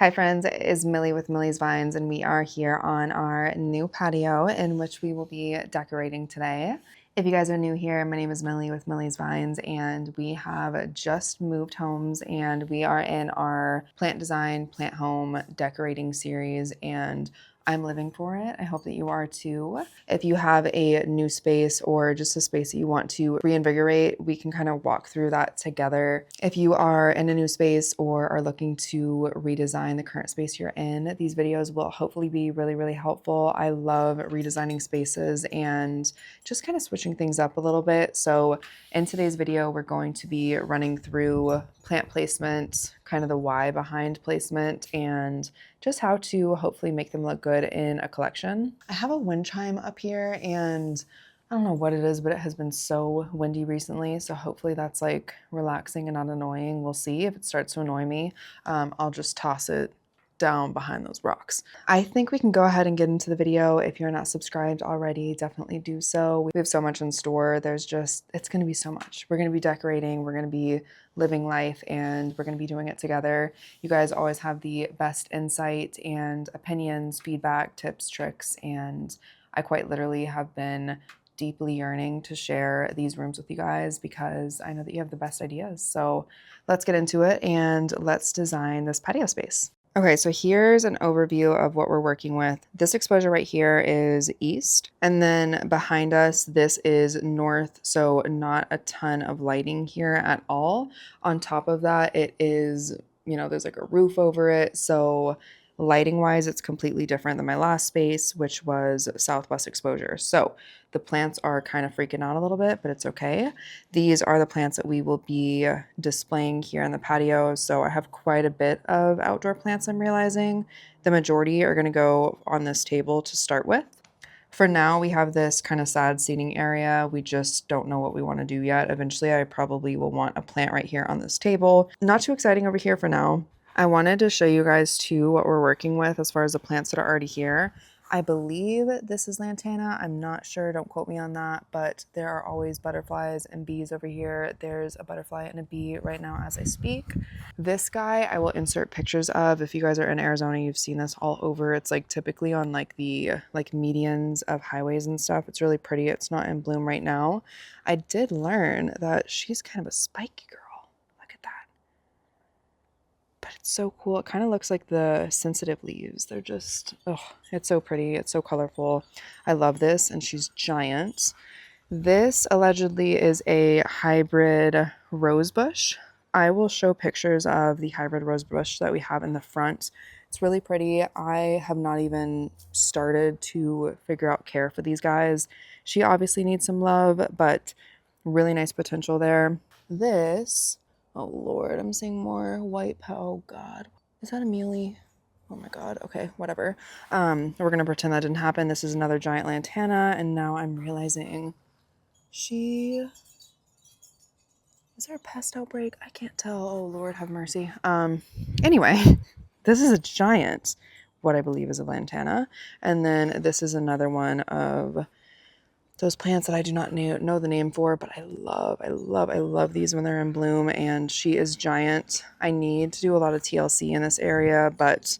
Hi friends, it is Millie with Millie's Vines, and we are here on our new patio in which we will be decorating today. If you guys are new here, my name is Millie with Millie's Vines, and we have just moved homes and we are in our plant design, plant home decorating series, and I'm living for it. I hope that you are too. If you have a new space or just a space that you want to reinvigorate, we can kind of walk through that together. If you are in a new space or are looking to redesign the current space you're in, these videos will hopefully be really, really helpful. I love redesigning spaces and just kind of switching things up a little bit. So in today's video, we're going to be running through plant placement, kind of the why behind placement, and just how to hopefully make them look good in a collection. I have a wind chime up here and I don't know what it is, but it has been so windy recently. So hopefully that's like relaxing and not annoying. We'll see. If it starts to annoy me, I'll just toss it down behind those rocks. I think we can go ahead and get into the video. If you're not subscribed already, definitely do so. We have so much in store. It's going to be so much. We're going to be decorating, we're going to be living life, and we're going to be doing it together. You guys always have the best insight and opinions, feedback, tips, tricks, and I quite literally have been deeply yearning to share these rooms with you guys because I know that you have the best ideas. So let's get into it and let's design this patio space. Okay, so here's an overview of what we're working with. This exposure right here is east, and then behind us, this is north, so not a ton of lighting here at all. On top of that, it is, there's like a roof over it, so lighting wise, it's completely different than my last space, which was southwest exposure. So the plants are kind of freaking out a little bit, but it's okay. These are the plants that we will be displaying here in the patio. So I have quite a bit of outdoor plants, I'm realizing. The majority are going to go on this table to start with. For now, we have this kind of sad seating area. We just don't know what we want to do yet. Eventually, I probably will want a plant right here on this table. Not too exciting over here for now. I wanted to show you guys too what we're working with as far as the plants that are already here. I believe this is lantana. I'm not sure, don't quote me on that, but there are always butterflies and bees over here. There's a butterfly and a bee right now as I speak. This guy I will insert pictures of. If you guys are in Arizona, you've seen this all over. It's like typically on like the medians of highways and stuff. It's really pretty. It's not in bloom right now. I did learn that she's kind of a spiky girl. But it's so cool. It kind of looks like the sensitive leaves. They're just, oh, it's so pretty. It's so colorful. I love this, and she's giant. This allegedly is a hybrid rosebush. I will show pictures of the hybrid rosebush that we have in the front. It's really pretty. I have not even started to figure out care for these guys. She obviously needs some love, but really nice potential there. This, oh Lord, I'm seeing more white. Oh God, is that a mealy? Oh my God. Okay, whatever. We're gonna pretend that didn't happen. This is another giant lantana, and now I'm realizing is there a pest outbreak? I can't tell. Oh Lord, have mercy. Anyway, this is a giant, what I believe is a lantana, and then this is another one of those plants that I do not know the name for, but I love these when they're in bloom, and she is giant. I need to do a lot of TLC in this area, but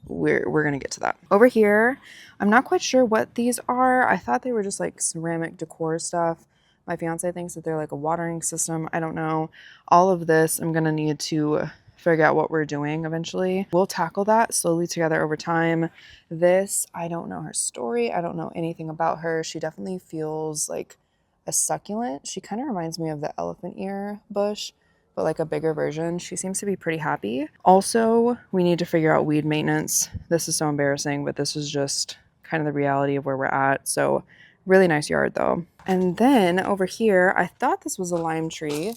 we're going to get to that. Over here, I'm not quite sure what these are. I thought they were just like ceramic decor stuff. My fiance thinks that they're like a watering system. I don't know. All of this, I'm going to need to figure out what we're doing eventually. We'll tackle that slowly together over time. This, I don't know her story. I don't know anything about her. She definitely feels like a succulent. She kind of reminds me of the elephant ear bush, but like a bigger version. She seems to be pretty happy. Also, we need to figure out weed maintenance. This is so embarrassing, but this is just kind of the reality of where we're at. So really nice yard though. And then over here, I thought this was a lime tree,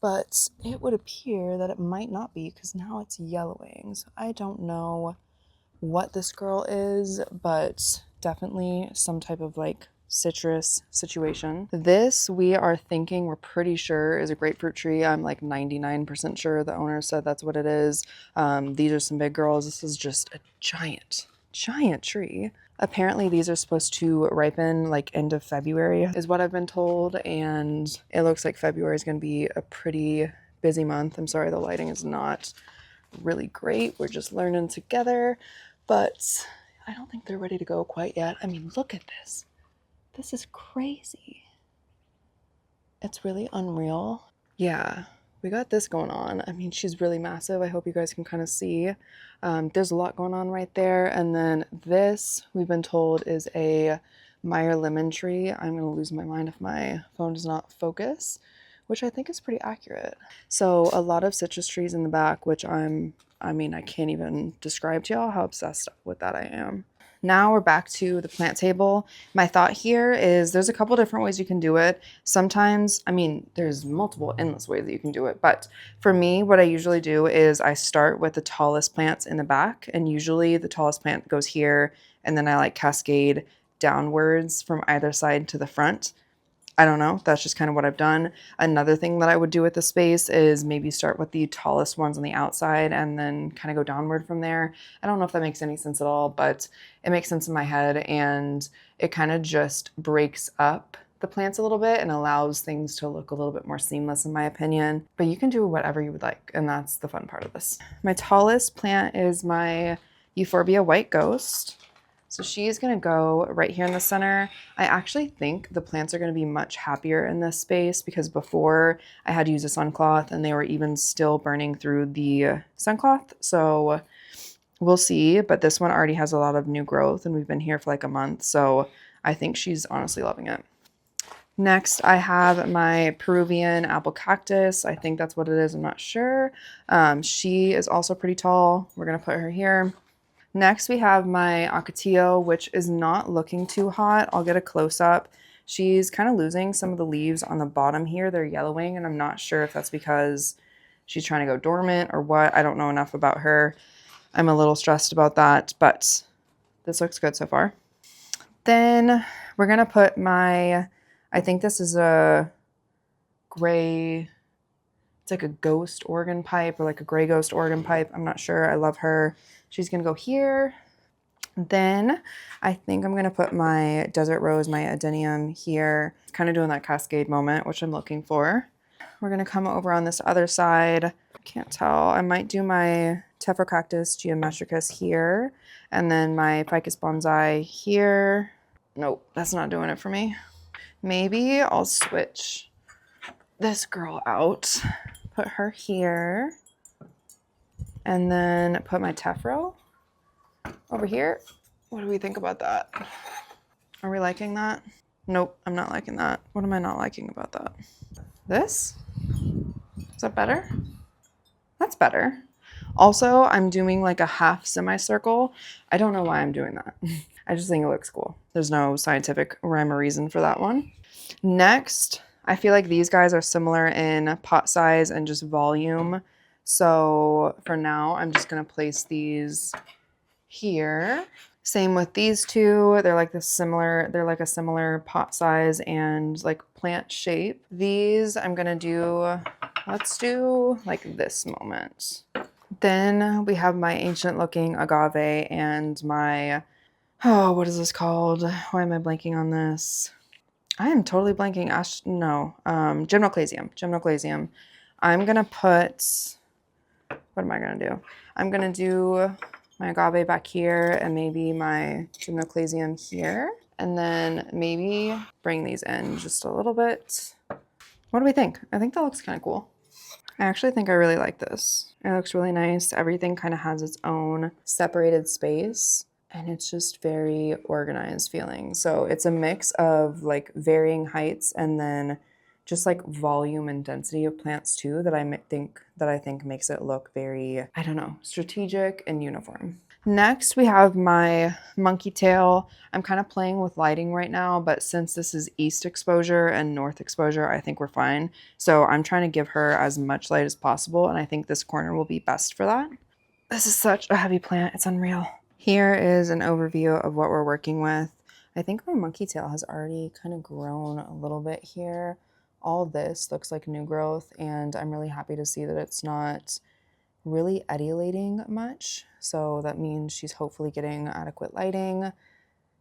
but it would appear that it might not be because now it's yellowing. So I don't know what this girl is, but definitely some type of like citrus situation. This we're pretty sure is a grapefruit tree. I'm like 99% sure the owner said that's what it is. These are some big girls. This is just a giant tree. Apparently these are supposed to ripen like end of February is what I've been told, and it looks like February is going to be a pretty busy month. I'm sorry the lighting is not really great. We're just learning together, but I don't think they're ready to go quite yet. I mean, look at this. This is crazy. It's really unreal. Yeah, we got this going on. I mean, she's really massive. I hope you guys can kind of see. There's a lot going on right there. And then this, we've been told, is a Meyer lemon tree. I'm going to lose my mind if my phone does not focus, which I think is pretty accurate. So a lot of citrus trees in the back, which I mean, I can't even describe to y'all how obsessed with that I am. Now we're back to the plant table. My thought here is there's a couple different ways you can do it. Sometimes, I mean, there's multiple endless ways that you can do it. But for me, what I usually do is I start with the tallest plants in the back. And usually the tallest plant goes here. And then I like cascade downwards from either side to the front. I don't know. That's just kind of what I've done. Another thing that I would do with the space is maybe start with the tallest ones on the outside and then kind of go downward from there. I don't know if that makes any sense at all, but it makes sense in my head, and it kind of just breaks up the plants a little bit and allows things to look a little bit more seamless in my opinion. But you can do whatever you would like, and that's the fun part of this. My tallest plant is my Euphorbia White Ghost. So she's gonna go right here in the center. I actually think the plants are gonna be much happier in this space because before I had to use a suncloth and they were even still burning through the suncloth. So we'll see, but this one already has a lot of new growth and we've been here for like a month. So I think she's honestly loving it. Next, I have my Peruvian apple cactus. I think that's what it is, I'm not sure. She is also pretty tall. We're gonna put her here. Next, we have my Ocotillo, which is not looking too hot. I'll get a close-up. She's kind of losing some of the leaves on the bottom here. They're yellowing, and I'm not sure if that's because she's trying to go dormant or what. I don't know enough about her. I'm a little stressed about that, but this looks good so far. Then we're going to put my, I think this is a gray, it's like a ghost organ pipe or like a gray ghost organ pipe. I'm not sure. I love her. She's gonna go here. Then I think I'm gonna put my desert rose, my adenium here. It's kind of doing that cascade moment, which I'm looking for. We're gonna come over on this other side. Can't tell. I might do my Tephrococcus geometricus here, and then my Ficus bonsai here. Nope, that's not doing it for me. Maybe I'll switch this girl out, put her here, and then put my Tephro over here. What do we think about that? Are we liking that? Nope, I'm not liking that. What am I not liking about that? This? Is that better? That's better. Also, I'm doing like a half semicircle. I don't know why I'm doing that. I just think it looks cool. There's no scientific rhyme or reason for that one. Next, I feel like these guys are similar in pot size and just volume. So for now, I'm just gonna place these here. Same with these two. They're like a similar pot size and like plant shape. These I'm gonna do, let's do like this moment. Then we have my ancient looking agave and my, oh, what is this called? Why am I blanking on this? I am totally blanking. Gymnoclasium. I'm gonna put, what am I gonna do? I'm gonna do my agave back here and maybe my gymnoclasium here. And then maybe bring these in just a little bit. What do we think? I think that looks kind of cool. I actually think I really like this. It looks really nice. Everything kind of has its own separated space. And it's just very organized feeling. So it's a mix of like varying heights and then just like volume and density of plants too that I think makes it look very, I don't know, strategic and uniform. Next, we have my monkey tail. I'm kind of playing with lighting right now, but since this is east exposure and north exposure, I think we're fine. So I'm trying to give her as much light as possible, and I think this corner will be best for that. This is such a heavy plant. It's unreal. Here is an overview of what we're working with. I think my monkey tail has already kind of grown a little bit here. All this looks like new growth, and I'm really happy to see that it's not really etiolating much. So that means she's hopefully getting adequate lighting.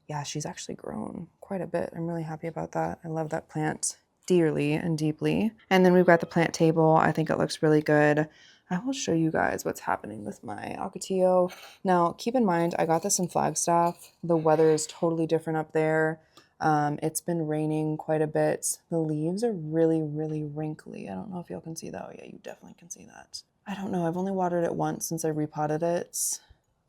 Yeah, she's actually grown quite a bit. I'm really happy about that. I love that plant dearly and deeply. And then we've got the plant table. I think it looks really good. I will show you guys what's happening with my ocotillo. Now, keep in mind, I got this in Flagstaff. The weather is totally different up there. It's been raining quite a bit. The leaves are really, really wrinkly. I don't know if y'all can see that. Oh, yeah, you definitely can see that. I don't know. I've only watered it once since I repotted it.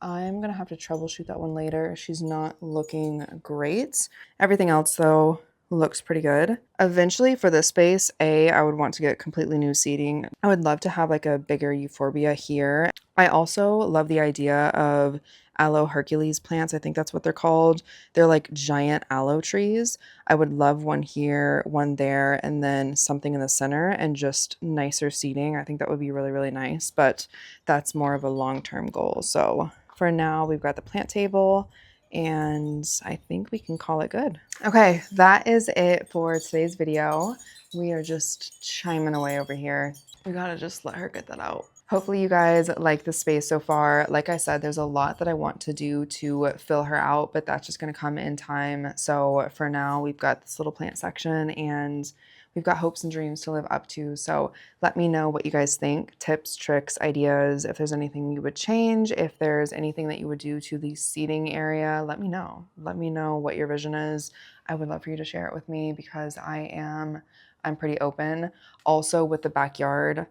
I'm going to have to troubleshoot that one later. She's not looking great. Everything else, though, looks pretty good. Eventually, for this space, I would want to get completely new seating. I would love to have like a bigger euphorbia here. I also love the idea of aloe Hercules plants. I think that's what they're called. They're like giant aloe trees. I would love one here, one there, and then something in the center and just nicer seating. I think that would be really, really nice, but that's more of a long-term goal. So for now, we've got the plant table, and I think we can call it good. Okay, that is it for today's video. We are just chiming away over here. We gotta just let her get that out. Hopefully you guys like the space so far. Like I said, there's a lot that I want to do to fill her out, but that's just gonna come in time. So for now, we've got this little plant section and we've got hopes and dreams to live up to. So let me know what you guys think. Tips, tricks, ideas, if there's anything you would change, if there's anything that you would do to the seating area, let me know. Let me know what your vision is. I would love for you to share it with me because I'm pretty open. Also with the backyard,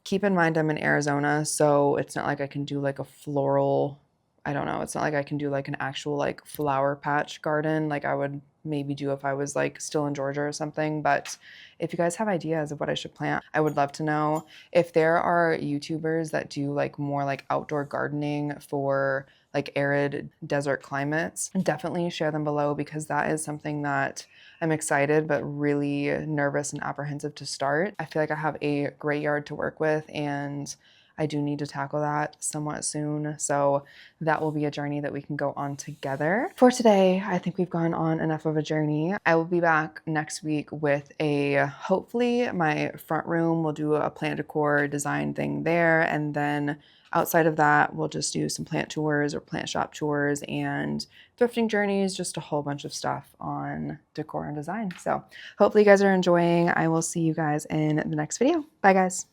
keep in mind I'm in Arizona, so it's not like I can do like a floral, I don't know, it's not like I can do like an actual like flower patch garden like I would maybe do if I was like still in Georgia or something. But if you guys have ideas of what I should plant, I would love to know. If there are YouTubers that do like more like outdoor gardening for like arid desert climates, definitely share them below because that is something that I'm excited but really nervous and apprehensive to start. I feel like I have a great yard to work with and I do need to tackle that somewhat soon. So that will be a journey that we can go on together. For today, I think we've gone on enough of a journey. I will be back next week with hopefully my front room. We'll do a plant decor design thing there. And then outside of that, we'll just do some plant tours or plant shop tours and thrifting journeys, just a whole bunch of stuff on decor and design. So hopefully you guys are enjoying. I will see you guys in the next video. Bye guys.